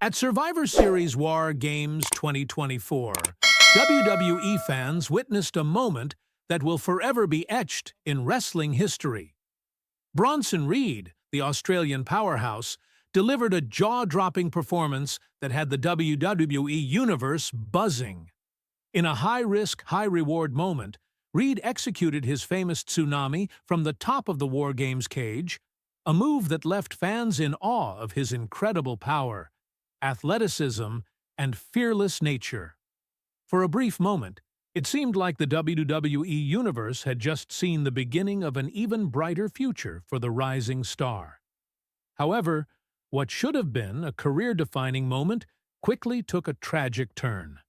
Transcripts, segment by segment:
At Survivor Series WarGames 2024, WWE fans witnessed a moment that will forever be etched in wrestling history. Bronson Reed, the Australian powerhouse, delivered a jaw-dropping performance that had the WWE Universe buzzing. In a high-risk, high-reward moment, Reed executed his famous Tsunami from the top of the WarGames cage, a move that left fans in awe of his incredible power, athleticism, and fearless nature. For a brief moment, it seemed like the WWE Universe had just seen the beginning of an even brighter future for the rising star. However, what should have been a career-defining moment quickly took a tragic turn.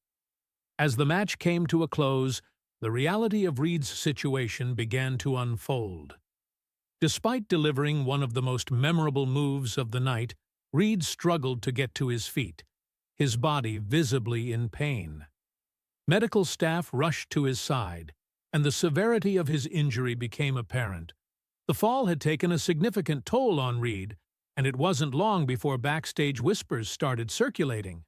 As the match came to a close, the reality of Reed's situation began to unfold. Despite delivering one of the most memorable moves of the night, Reed struggled to get to his feet, his body visibly in pain. Medical staff rushed to his side, and the severity of his injury became apparent. The fall had taken a significant toll on Reed, and it wasn't long before backstage whispers started circulating.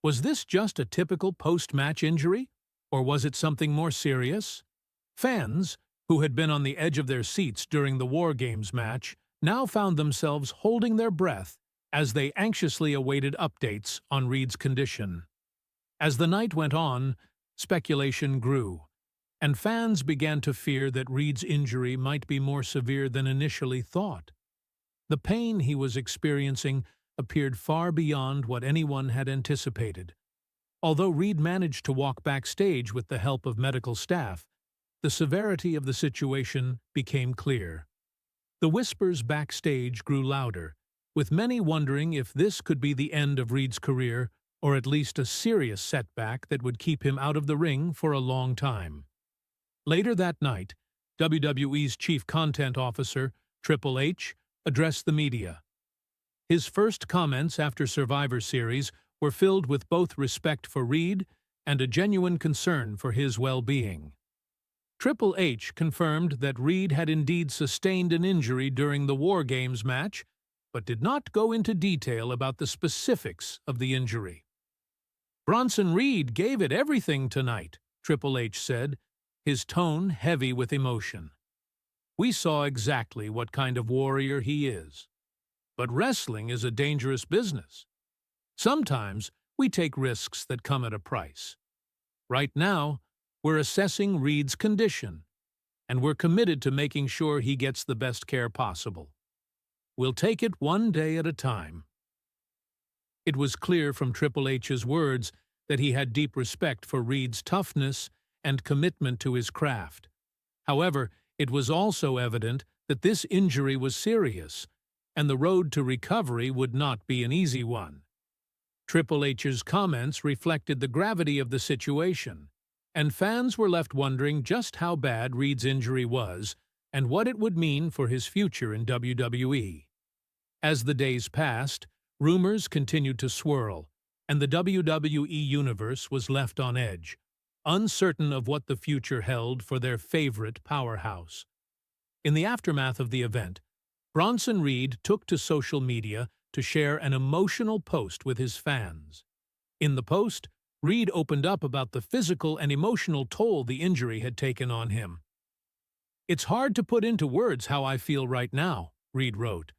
Was this just a typical post-match injury, or was it something more serious? Fans, who had been on the edge of their seats during the WarGames match, now found themselves holding their breath as they anxiously awaited updates on Reed's condition. As the night went on, speculation grew, and fans began to fear that Reed's injury might be more severe than initially thought. The pain he was experiencing appeared far beyond what anyone had anticipated. Although Reed managed to walk backstage with the help of medical staff, the severity of the situation became clear. The whispers backstage grew louder, with many wondering if this could be the end of Reed's career, or at least a serious setback that would keep him out of the ring for a long time. Later that night, WWE's chief content officer, Triple H, addressed the media. His first comments after Survivor Series were filled with both respect for Reed and a genuine concern for his well-being. Triple H confirmed that Reed had indeed sustained an injury during the WarGames match, but did not go into detail about the specifics of the injury. "Bronson Reed gave it everything tonight," Triple H said, his tone heavy with emotion. "We saw exactly what kind of warrior he is. But wrestling is a dangerous business. Sometimes we take risks that come at a price. Right now, we're assessing Reed's condition, and we're committed to making sure he gets the best care possible. We'll take it one day at a time." It was clear from Triple H's words that he had deep respect for Reed's toughness and commitment to his craft. However, it was also evident that this injury was serious, and the road to recovery would not be an easy one. Triple H's comments reflected the gravity of the situation, and fans were left wondering just how bad Reed's injury was and what it would mean for his future in WWE. As the days passed, rumors continued to swirl, and the WWE Universe was left on edge, uncertain of what the future held for their favorite powerhouse. In the aftermath of the event, Bronson Reed took to social media to share an emotional post with his fans. In the post, Reed opened up about the physical and emotional toll the injury had taken on him. "It's hard to put into words how I feel right now," Reed wrote.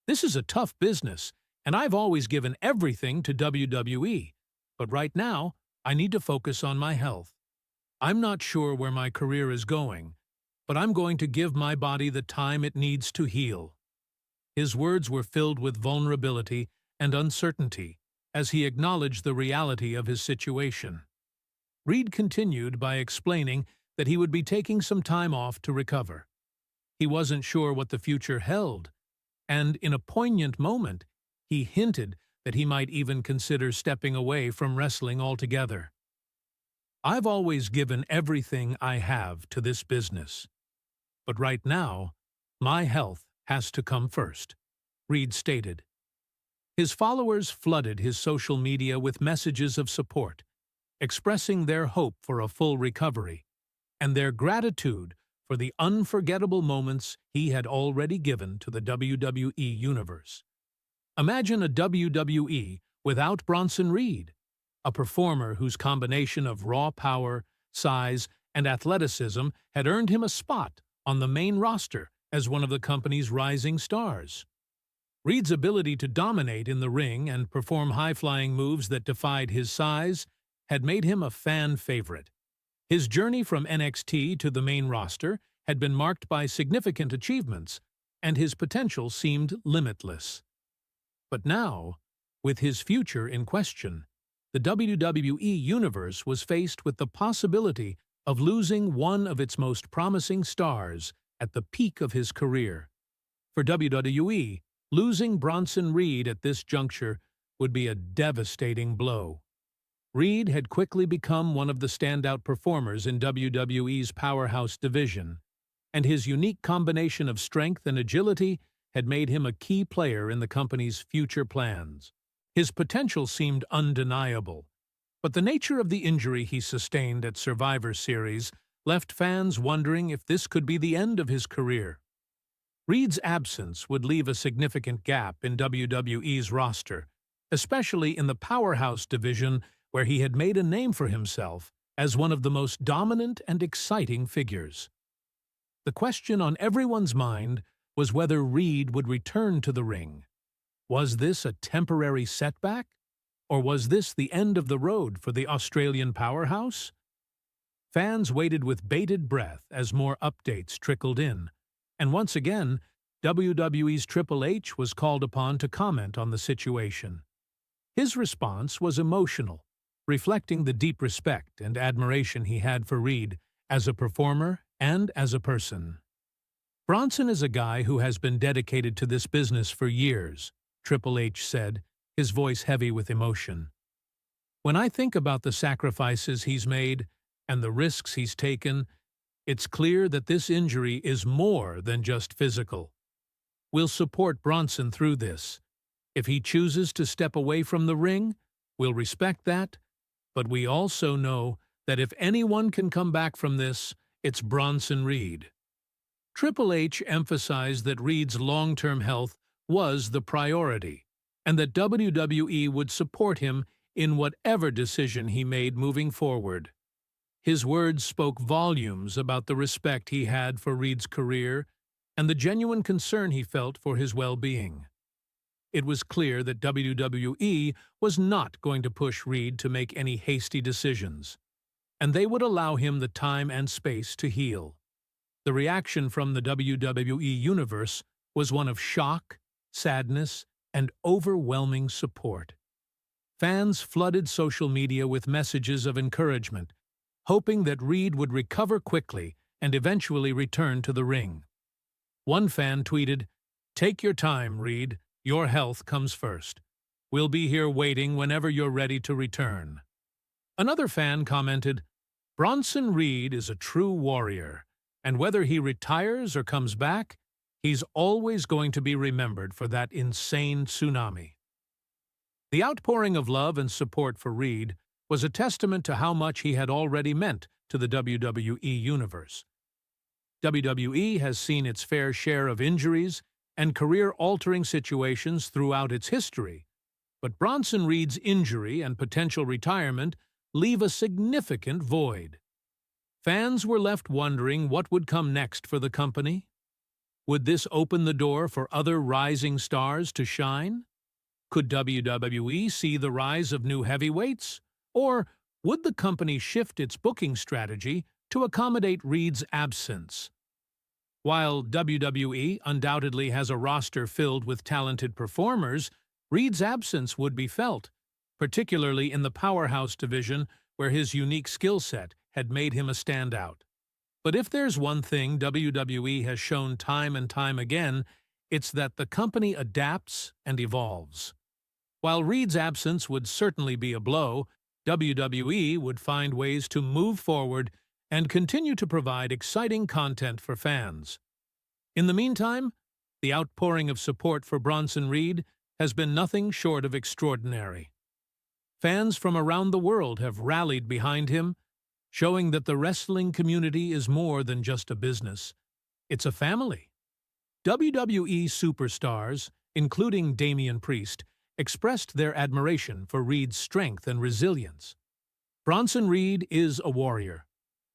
"This is a tough business, and I've always given everything to WWE. But right now, I need to focus on my health. I'm not sure where my career is going, but I'm going to give my body the time it needs to heal." His words were filled with vulnerability and uncertainty as he acknowledged the reality of his situation. Reed continued by explaining that he would be taking some time off to recover. He wasn't sure what the future held, and in a poignant moment, he hinted that he might even consider stepping away from wrestling altogether. "I've always given everything I have to this business, but right now, my health has to come first," Reed stated. His followers flooded his social media with messages of support, expressing their hope for a full recovery and their gratitude for the unforgettable moments he had already given to the WWE Universe. Imagine a WWE without Bronson Reed, a performer whose combination of raw power, size, and athleticism had earned him a spot on the main roster as one of the company's rising stars. Reed's ability to dominate in the ring and perform high-flying moves that defied his size had made him a fan favorite. His journey from NXT to the main roster had been marked by significant achievements, and his potential seemed limitless. But now, with his future in question, the WWE Universe was faced with the possibility of losing one of its most promising stars at the peak of his career. For WWE, losing Bronson Reed at this juncture would be a devastating blow. Reed had quickly become one of the standout performers in WWE's powerhouse division, and his unique combination of strength and agility had made him a key player in the company's future plans. His potential seemed undeniable, but the nature of the injury he sustained at Survivor Series left fans wondering if this could be the end of his career. Reed's absence would leave a significant gap in WWE's roster, especially in the powerhouse division where he had made a name for himself as one of the most dominant and exciting figures. The question on everyone's mind was whether Reed would return to the ring. Was this a temporary setback, or was this the end of the road for the Australian powerhouse? Fans waited with bated breath as more updates trickled in, and once again, WWE's Triple H was called upon to comment on the situation. His response was emotional, reflecting the deep respect and admiration he had for Reed as a performer and as a person. "Bronson is a guy who has been dedicated to this business for years," Triple H said, his voice heavy with emotion. "When I think about the sacrifices he's made and the risks he's taken, it's clear that this injury is more than just physical. We'll support Bronson through this. If he chooses to step away from the ring, we'll respect that, but we also know that if anyone can come back from this, it's Bronson Reed." Triple H emphasized that Reed's long-term health was the priority, and that WWE would support him in whatever decision he made moving forward. His words spoke volumes about the respect he had for Reed's career and the genuine concern he felt for his well-being. It was clear that WWE was not going to push Reed to make any hasty decisions, and they would allow him the time and space to heal. The reaction from the WWE Universe was one of shock, sadness, and overwhelming support. Fans flooded social media with messages of encouragement, hoping that Reed would recover quickly and eventually return to the ring. One fan tweeted, "Take your time, Reed. Your health comes first. We'll be here waiting whenever you're ready to return." Another fan commented, "Bronson Reed is a true warrior, and whether he retires or comes back, he's always going to be remembered for that insane tsunami." The outpouring of love and support for Reed was a testament to how much he had already meant to the WWE Universe. WWE has seen its fair share of injuries and career-altering situations throughout its history, but Bronson Reed's injury and potential retirement leave a significant void. Fans were left wondering what would come next for the company. Would this open the door for other rising stars to shine? Could WWE see the rise of new heavyweights? Or would the company shift its booking strategy to accommodate Reed's absence? While WWE undoubtedly has a roster filled with talented performers, Reed's absence would be felt, particularly in the powerhouse division where his unique skill set had made him a standout. But if there's one thing WWE has shown time and time again, it's that the company adapts and evolves. While Reed's absence would certainly be a blow, WWE would find ways to move forward and continue to provide exciting content for fans. In the meantime, the outpouring of support for Bronson Reed has been nothing short of extraordinary. Fans from around the world have rallied behind him, showing that the wrestling community is more than just a business. It's a family. WWE superstars, including Damian Priest, expressed their admiration for Reed's strength and resilience. "Bronson Reed is a warrior.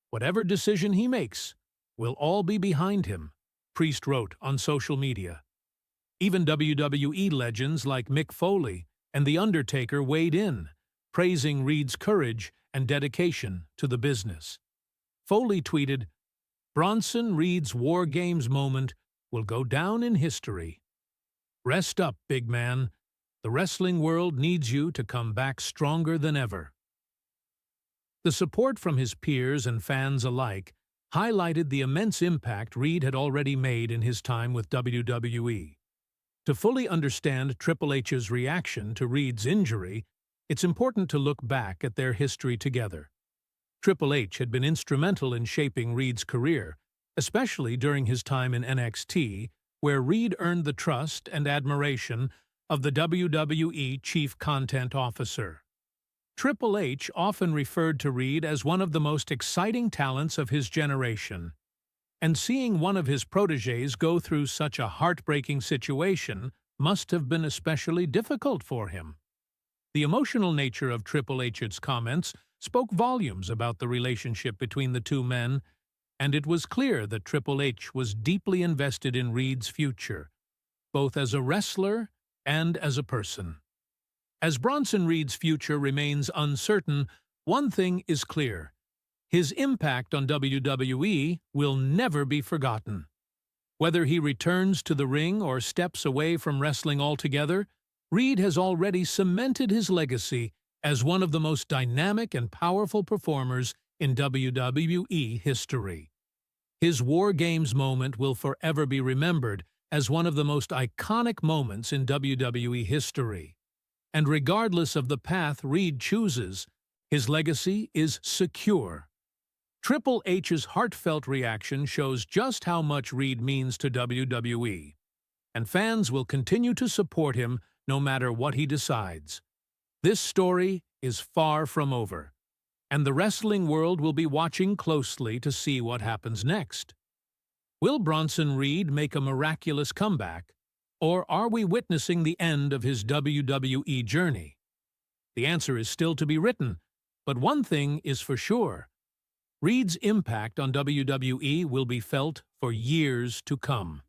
Whatever decision he makes, we'll all be behind him," Priest wrote on social media. Even WWE legends like Mick Foley and The Undertaker weighed in, praising Reed's courage and dedication to the business. Foley tweeted, "Bronson Reed's WarGames moment will go down in history. Rest up, big man. The wrestling world needs you to come back stronger than ever." The support from his peers and fans alike highlighted the immense impact Reed had already made in his time with WWE. To fully understand Triple H's reaction to Reed's injury, it's important to look back at their history together. Triple H had been instrumental in shaping Reed's career, especially during his time in NXT, where Reed earned the trust and admiration of the WWE Chief Content Officer. Triple H often referred to Reed as one of the most exciting talents of his generation, and seeing one of his protégés go through such a heartbreaking situation must have been especially difficult for him. The emotional nature of Triple H's comments spoke volumes about the relationship between the two men, and it was clear that Triple H was deeply invested in Reed's future, both as a wrestler and as a person. As Bronson Reed's future remains uncertain, one thing is clear: his impact on WWE will never be forgotten. Whether he returns to the ring or steps away from wrestling altogether, Reed has already cemented his legacy as one of the most dynamic and powerful performers in WWE history. His WarGames moment will forever be remembered as one of the most iconic moments in WWE history. And regardless of the path Reed chooses, his legacy is secure. Triple H's heartfelt reaction shows just how much Reed means to WWE, and fans will continue to support him no matter what he decides. This story is far from over, and the wrestling world will be watching closely to see what happens next. Will Bronson Reed make a miraculous comeback, or are we witnessing the end of his WWE journey? The answer is still to be written, but one thing is for sure: Reed's impact on WWE will be felt for years to come.